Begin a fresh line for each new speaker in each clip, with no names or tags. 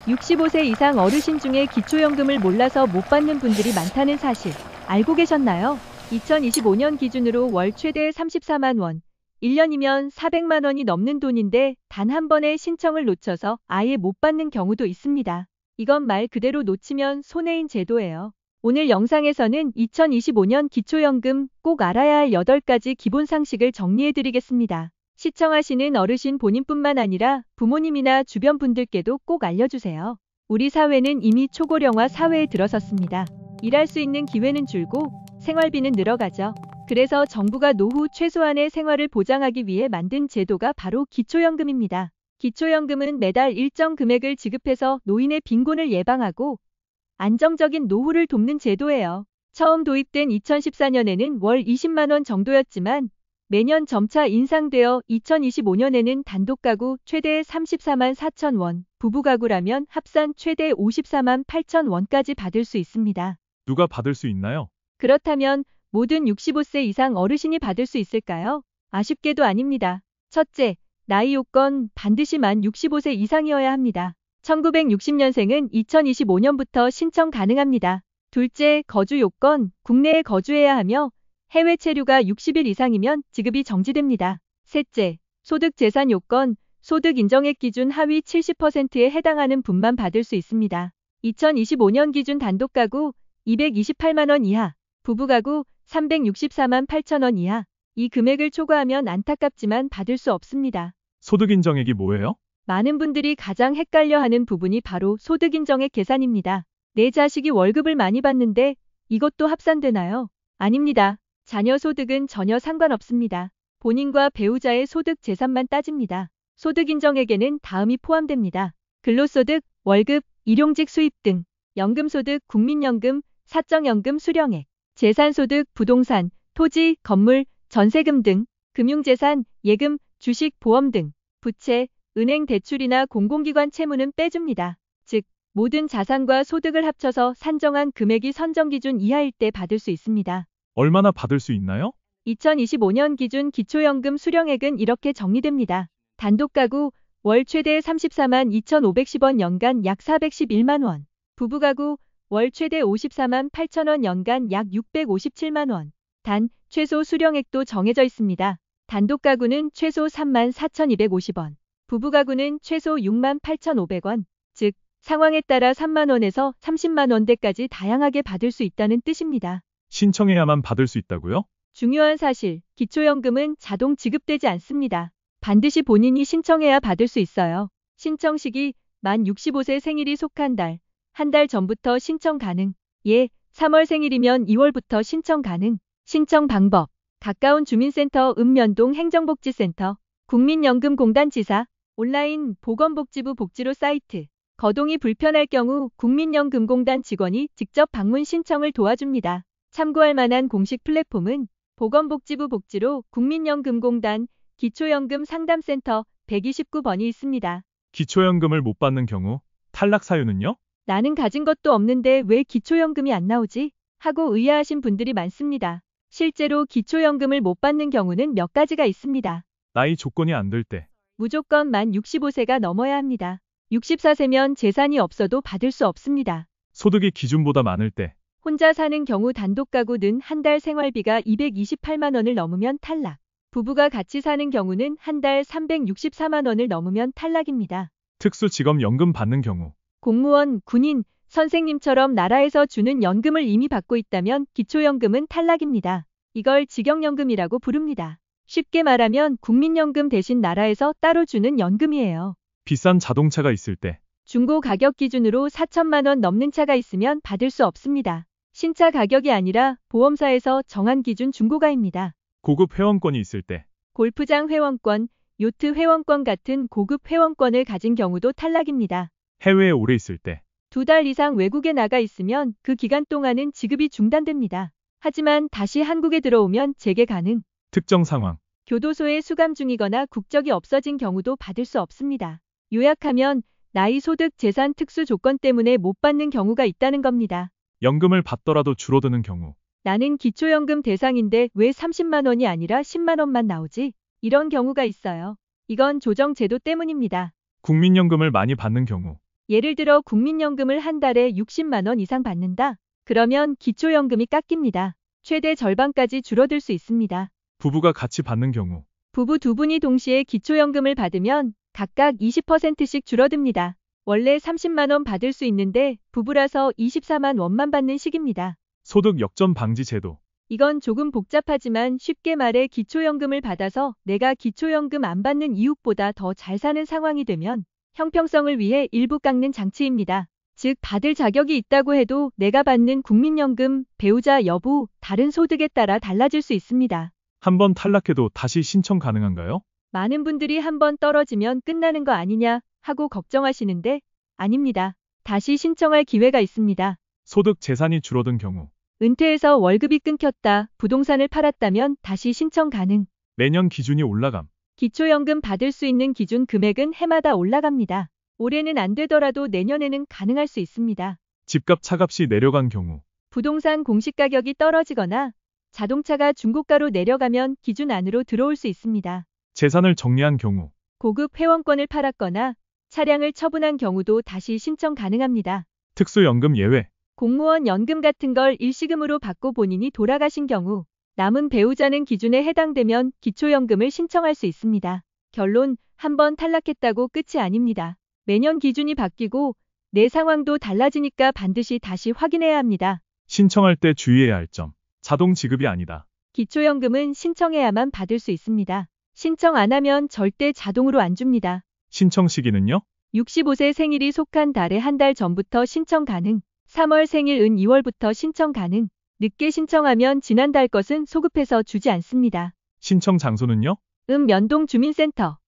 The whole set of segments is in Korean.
65세 이상 어르신 중에 기초연금을 몰라서 못 받는 분들이 많다는 사실 알고 계셨나요? 2025년 기준으로 월 최대 34만 원, 1년이면 400만 원이 넘는 돈인데 단 한 번의 신청을 놓쳐서 아예 못 받는 경우도 있습니다. 이건 말 그대로 놓치면 손해인 제도예요. 오늘 영상에서는 2025년 기초연금 꼭 알아야 할 8가지 기본 상식을 정리해드리겠습니다. 시청하시는 어르신 본인뿐만 아니라 부모님이나 주변 분들께도 꼭 알려주세요. 우리 사회는 이미 초고령화 사회에 들어섰습니다. 일할 수 있는 기회는 줄고 생활비는 늘어가죠. 그래서 정부가 노후 최소한의 생활을 보장하기 위해 만든 제도가 바로 기초연금입니다. 기초연금은 매달 일정 금액을 지급해서 노인의 빈곤을 예방하고 안정적인 노후를 돕는 제도예요. 처음 도입된 2014년에는 월 20만 원 정도였지만 매년 점차 인상되어 2025년에는 단독가구 최대 34만 4천 원, 부부가구라면 합산 최대 54만 8천 원까지 받을 수 있습니다.
누가 받을 수 있나요?
그렇다면 모든 65세 이상 어르신이 받을 수 있을까요? 아쉽게도 아닙니다. 첫째, 나이 요건 반드시 만 65세 이상이어야 합니다. 1960년생은 2025년부터 신청 가능합니다. 둘째, 거주 요건 국내에 거주해야 하며 해외 체류가 60일 이상이면 지급이 정지됩니다. 셋째, 소득 재산 요건, 소득 인정액 기준 하위 70%에 해당하는 분만 받을 수 있습니다. 2025년 기준 단독가구 228만 원 이하, 부부가구 364만 8천 원 이하, 이 금액을 초과하면 안타깝지만 받을 수 없습니다.
소득 인정액이 뭐예요?
많은 분들이 가장 헷갈려하는 부분이 바로 소득 인정액 계산입니다. 내 자식이 월급을 많이 받는데 이것도 합산되나요? 아닙니다. 자녀 소득은 전혀 상관없습니다. 본인과 배우자의 소득 재산만 따집니다. 소득 인정액에는 다음이 포함됩니다. 근로소득, 월급, 일용직 수입 등, 연금소득, 국민연금, 사적연금 수령액, 재산소득, 부동산, 토지, 건물, 전세금 등, 금융재산, 예금, 주식, 보험 등, 부채, 은행 대출이나 공공기관 채무는 빼줍니다. 즉, 모든 자산과 소득을 합쳐서 산정한 금액이 선정기준 이하일 때 받을 수 있습니다.
얼마나 받을 수 있나요?
2025년 기준 기초연금 수령액은 이렇게 정리됩니다. 단독가구 월 최대 34만 2,510원 연간 약 411만 원. 부부가구 월 최대 54만 8천 원 연간 약 657만 원. 단, 최소 수령액도 정해져 있습니다. 단독가구는 최소 3만 4,250원. 부부가구는 최소 6만 8,500원. 즉, 상황에 따라 3만 원에서 30만 원대까지 다양하게 받을 수 있다는 뜻입니다.
신청해야만 받을 수 있다고요?
중요한 사실, 기초연금은 자동 지급되지 않습니다. 반드시 본인이 신청해야 받을 수 있어요. 신청 시기, 만 65세 생일이 속한 달, 한 달 전부터 신청 가능. 예, 3월 생일이면 2월부터 신청 가능. 신청 방법, 가까운 주민센터 읍면동 행정복지센터, 국민연금공단 지사, 온라인 보건복지부 복지로 사이트, 거동이 불편할 경우 국민연금공단 직원이 직접 방문 신청을 도와줍니다. 참고할 만한 공식 플랫폼은 보건복지부 복지로 국민연금공단 기초연금 상담센터 129번이 있습니다.
기초연금을 못 받는 경우 탈락 사유는요?
나는 가진 것도 없는데 왜 기초연금이 안 나오지? 하고 의아하신 분들이 많습니다. 실제로 기초연금을 못 받는 경우는 몇 가지가 있습니다.
나이 조건이 안 될 때,
무조건 만 65세가 넘어야 합니다. 64세면 재산이 없어도 받을 수 없습니다.
소득이 기준보다 많을 때,
혼자 사는 경우 단독가구는 한 달 생활비가 228만 원을 넘으면 탈락. 부부가 같이 사는 경우는 한 달 364만 원을 넘으면 탈락입니다.
특수직업연금 받는 경우,
공무원, 군인, 선생님처럼 나라에서 주는 연금을 이미 받고 있다면 기초연금은 탈락입니다. 이걸 직영연금이라고 부릅니다. 쉽게 말하면 국민연금 대신 나라에서 따로 주는 연금이에요.
비싼 자동차가 있을 때,
중고 가격 기준으로 4천만 원 넘는 차가 있으면 받을 수 없습니다. 신차 가격이 아니라 보험사에서 정한 기준 중고가입니다.
고급 회원권이 있을 때,
골프장 회원권, 요트 회원권 같은 고급 회원권을 가진 경우도 탈락입니다.
해외에 오래 있을 때,
2달 이상 외국에 나가 있으면 그 기간 동안은 지급이 중단됩니다. 하지만 다시 한국에 들어오면 재개 가능.
특정 상황,
교도소에 수감 중이거나 국적이 없어진 경우도 받을 수 없습니다. 요약하면 나이, 소득, 재산 특수 조건 때문에 못 받는 경우가 있다는 겁니다.
연금을 받더라도 줄어드는 경우,
나는 기초연금 대상인데 왜 30만 원이 아니라 10만 원만 나오지? 이런 경우가 있어요. 이건 조정제도 때문입니다.
국민연금을 많이 받는 경우,
예를 들어 국민연금을 한 달에 60만 원 이상 받는다. 그러면 기초연금이 깎입니다. 최대 절반까지 줄어들 수 있습니다.
부부가 같이 받는 경우.
부부 두 분이 동시에 기초연금을 받으면 각각 20%씩 줄어듭니다. 원래 30만 원 받을 수 있는데 부부라서 24만 원만 받는 식입니다.
소득 역전 방지 제도.
이건 조금 복잡하지만 쉽게 말해 기초연금을 받아서 내가 기초연금 안 받는 이웃보다 더 잘 사는 상황이 되면 형평성을 위해 일부 깎는 장치입니다. 즉 받을 자격이 있다고 해도 내가 받는 국민연금, 배우자 여부, 다른 소득에 따라 달라질 수 있습니다.
한번 탈락해도 다시 신청 가능한가요?
많은 분들이 한번 떨어지면 끝나는 거 아니냐 하고 걱정하시는데 아닙니다. 다시 신청할 기회가 있습니다.
소득 재산이 줄어든 경우.
은퇴해서 월급이 끊겼다, 부동산을 팔았다면 다시 신청 가능.
매년 기준이 올라감.
기초연금 받을 수 있는 기준 금액은 해마다 올라갑니다. 올해는 안 되더라도 내년에는 가능할 수 있습니다.
집값 차값이 내려간 경우.
부동산 공시가격이 떨어지거나 자동차가 중고가로 내려가면 기준 안으로 들어올 수 있습니다.
재산을 정리한 경우.
고급 회원권을 팔았거나 차량을 처분한 경우도 다시 신청 가능합니다.
특수연금 예외.
공무원 연금 같은 걸 일시금으로 받고 본인이 돌아가신 경우 남은 배우자는 기준에 해당되면 기초연금을 신청할 수 있습니다. 결론, 한번 탈락했다고 끝이 아닙니다. 매년 기준이 바뀌고 내 상황도 달라지니까 반드시 다시 확인해야 합니다.
신청할 때 주의해야 할 점. 자동 지급이 아니다.
기초연금은 신청해야만 받을 수 있습니다. 신청 안 하면 절대 자동으로 안 줍니다.
신청 시기는요?
65세 생일이 속한 달에 한 달 전부터 신청 가능. 3월 생일 은 2월부터 신청 가능. 늦게 신청하면 지난달 것은 소급해서 주지 않습니다.
신청 장소는요?
면동 주민센터,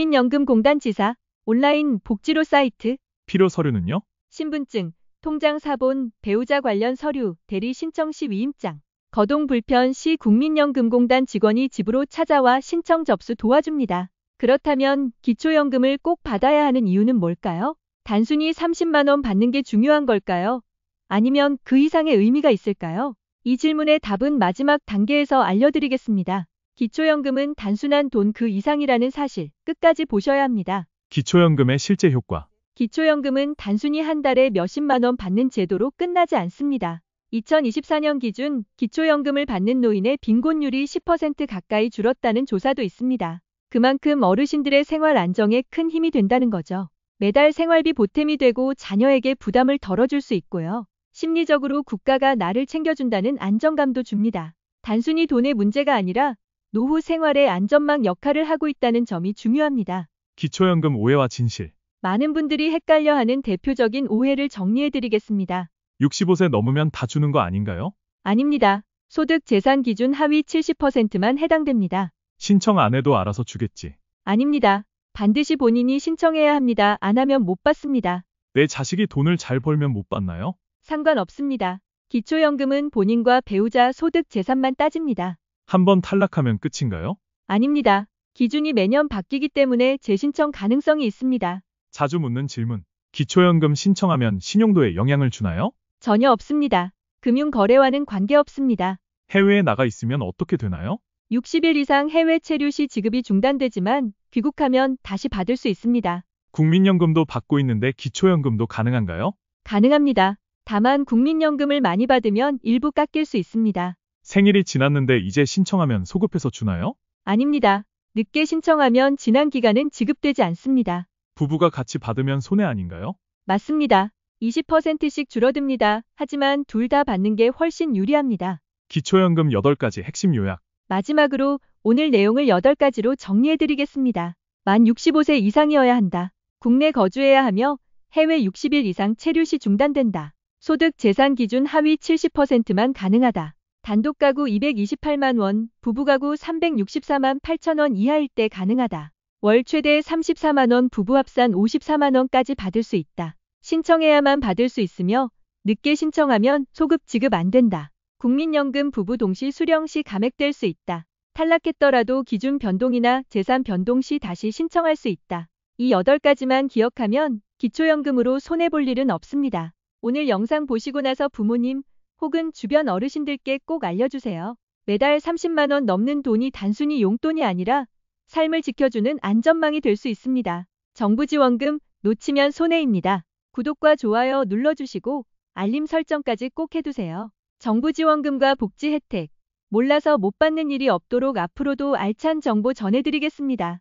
국민연금공단 지사, 온라인 복지로 사이트,
필요 서류는요?
신분증, 통장 사본, 배우자 관련 서류, 대리 신청 시 위임장. 거동 불편 시 국민연금공단 직원이 집으로 찾아와 신청 접수 도와줍니다. 그렇다면 기초연금을 꼭 받아야 하는 이유는 뭘까요? 단순히 30만 원 받는 게 중요한 걸까요? 아니면 그 이상의 의미가 있을까요? 이 질문의 답은 마지막 단계에서 알려드리겠습니다. 기초연금은 단순한 돈 그 이상이라는 사실, 끝까지 보셔야 합니다.
기초연금의 실제 효과.
기초연금은 단순히 한 달에 몇십만 원 받는 제도로 끝나지 않습니다. 2024년 기준 기초연금을 받는 노인의 빈곤율이 10% 가까이 줄었다는 조사도 있습니다. 그만큼 어르신들의 생활 안정에 큰 힘이 된다는 거죠. 매달 생활비 보탬이 되고 자녀에게 부담을 덜어줄 수 있고요. 심리적으로 국가가 나를 챙겨준다는 안정감도 줍니다. 단순히 돈의 문제가 아니라 노후 생활의 안전망 역할을 하고 있다는 점이 중요합니다.
기초연금 오해와 진실.
많은 분들이 헷갈려하는 대표적인 오해를 정리해드리겠습니다.
65세 넘으면 다 주는 거 아닌가요?
아닙니다. 소득 재산 기준 하위 70%만 해당됩니다.
신청 안 해도 알아서 주겠지.
아닙니다. 반드시 본인이 신청해야 합니다. 안 하면 못 받습니다.
내 자식이 돈을 잘 벌면 못 받나요?
상관없습니다. 기초연금은 본인과 배우자 소득 재산만 따집니다.
한번 탈락하면 끝인가요?
아닙니다. 기준이 매년 바뀌기 때문에 재신청 가능성이 있습니다.
자주 묻는 질문. 기초연금 신청하면 신용도에 영향을 주나요?
전혀 없습니다. 금융거래와는 관계없습니다.
해외에 나가 있으면 어떻게 되나요?
60일 이상 해외 체류 시 지급이 중단되지만 귀국하면 다시 받을 수 있습니다.
국민연금도 받고 있는데 기초연금도 가능한가요?
가능합니다. 다만 국민연금을 많이 받으면 일부 깎일 수 있습니다.
생일이 지났는데 이제 신청하면 소급해서 주나요?
아닙니다. 늦게 신청하면 지난 기간은 지급되지 않습니다.
부부가 같이 받으면 손해 아닌가요?
맞습니다. 20%씩 줄어듭니다. 하지만 둘 다 받는 게 훨씬 유리합니다.
기초연금 8가지 핵심 요약.
마지막으로 오늘 내용을 8가지로 정리해드리겠습니다. 만 65세 이상이어야 한다. 국내 거주해야 하며 해외 60일 이상 체류 시 중단된다. 소득 재산 기준 하위 70%만 가능하다. 단독 가구 228만 원, 부부 가구 364만 8천 원 이하일 때 가능하다. 월 최대 34만 원, 부부 합산 54만 원까지 받을 수 있다. 신청해야만 받을 수 있으며 늦게 신청하면 소급 지급 안 된다. 국민연금 부부 동시 수령 시 감액될 수 있다. 탈락했더라도 기준 변동이나 재산 변동 시 다시 신청할 수 있다. 이 8가지만 기억하면 기초연금으로 손해볼 일은 없습니다. 오늘 영상 보시고 나서 부모님 혹은 주변 어르신들께 꼭 알려주세요. 매달 30만 원 넘는 돈이 단순히 용돈이 아니라 삶을 지켜주는 안전망이 될 수 있습니다. 정부 지원금 놓치면 손해입니다. 구독과 좋아요 눌러주시고 알림 설정까지 꼭 해두세요. 정부 지원금과 복지 혜택, 몰라서 못 받는 일이 없도록 앞으로도 알찬 정보 전해드리겠습니다.